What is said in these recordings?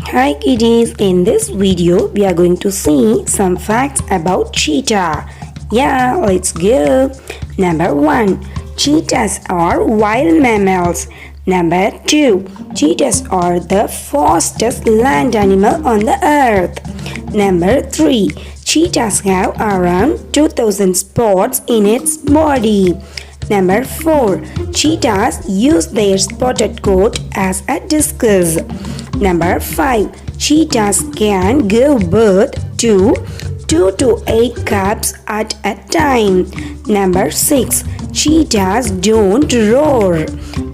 Hi kiddies, in this video we are going to see some facts about cheetah. Yeah, let's go. Number 1. Cheetahs are wild mammals. Number 2. Cheetahs are the fastest land animal on the earth. Number 3. Cheetahs have around 2000 spots in its body. Number 4. Cheetahs use their spotted coat as a disguise. Number 5. Cheetahs can give birth to 2 to 8 cubs at a time. Number 6. Cheetahs don't roar.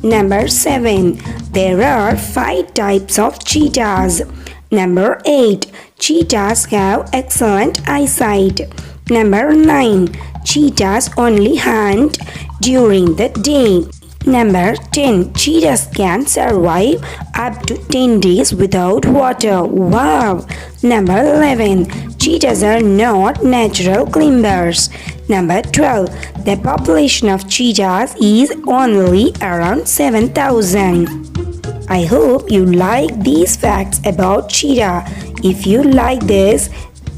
Number 7. There are 5 types of cheetahs. Number 8. Cheetahs have excellent eyesight. Number 9. Cheetahs only hunt during the day. Number 10. Cheetahs can survive up to 10 days without water. Wow! Number 11. Cheetahs are not natural climbers. Number 12. The population of cheetahs is only around 7,000. I hope you like these facts about cheetah. If you like this,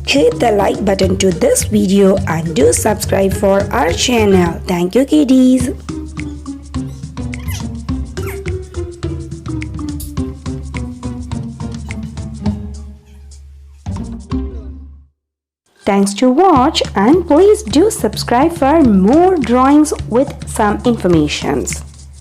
hit the like button to this video and do subscribe for our channel. Thank you kiddies. Thanks to watch and please do subscribe for more drawings with some informations.